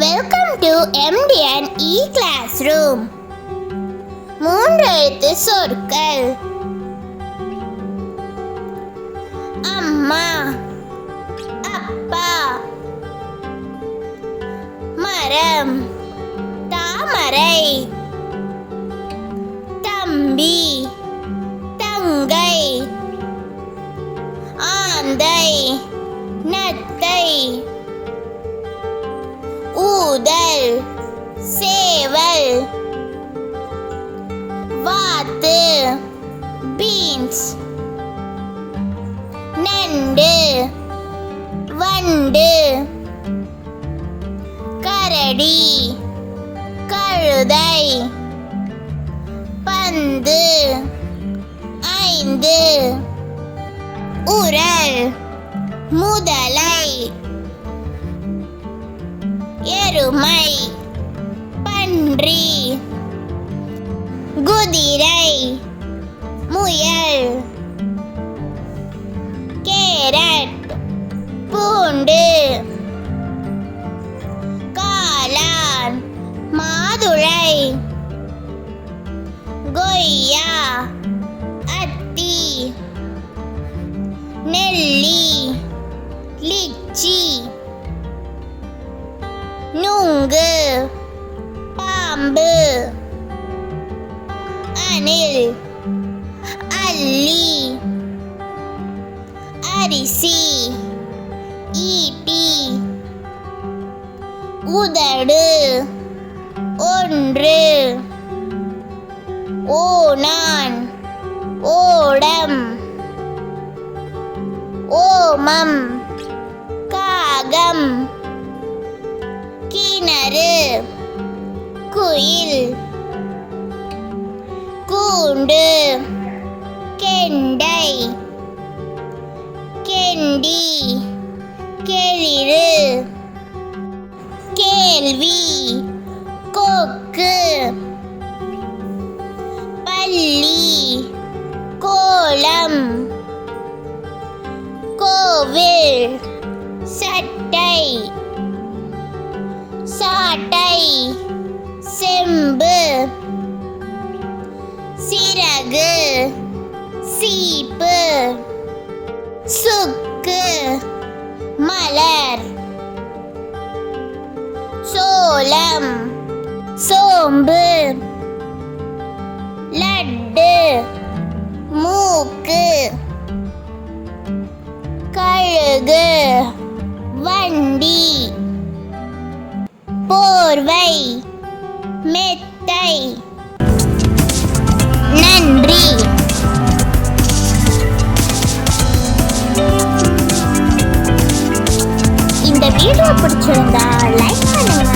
Welcome to MDN E-Classroom. 3 எழுத்து சொற்கள். அம்மா, அப்பா, மரம், தாமரை, தம்பி, தங்கை, ஆந்தை, நத்தை, ஊதல், சேவல், வாத்து, பீன்ஸ், நண்டு, வண்டு, கரடி, கழுதை, பந்து, 5, உரல், முதலை, எருமை, பன்றி, குதிரை, முயல், கேரட், பூண்டு, காளான், மாதுளை, கொய்யா, அத்தி, நெல்லி, லிச்சி, நுங்கு, பாம்பு, அணில், அல்லி, அரிசி, ஈட்டி, உதடு, 1, ஓணான், ஓடம், ஓமம், காகம், கிணறு, குயில், கூண்டு, கெண்டை, கெண்டி, கேளிரு, கேள்வி, கொக்கு, பள்ளி, கோலம், கோவில், சட்டை, சாட்டை, செம்பு, சிறகு, சீப்பு, சுக்கு, மலர், சோளம், சோம்பு, லட்டு, மூக்கு, கழுகு, வண்டி, போர்வை, மெத்தை. நன்றி. இந்த வீடியோ பிடிச்சிருந்தா லைக் பண்ணுங்க.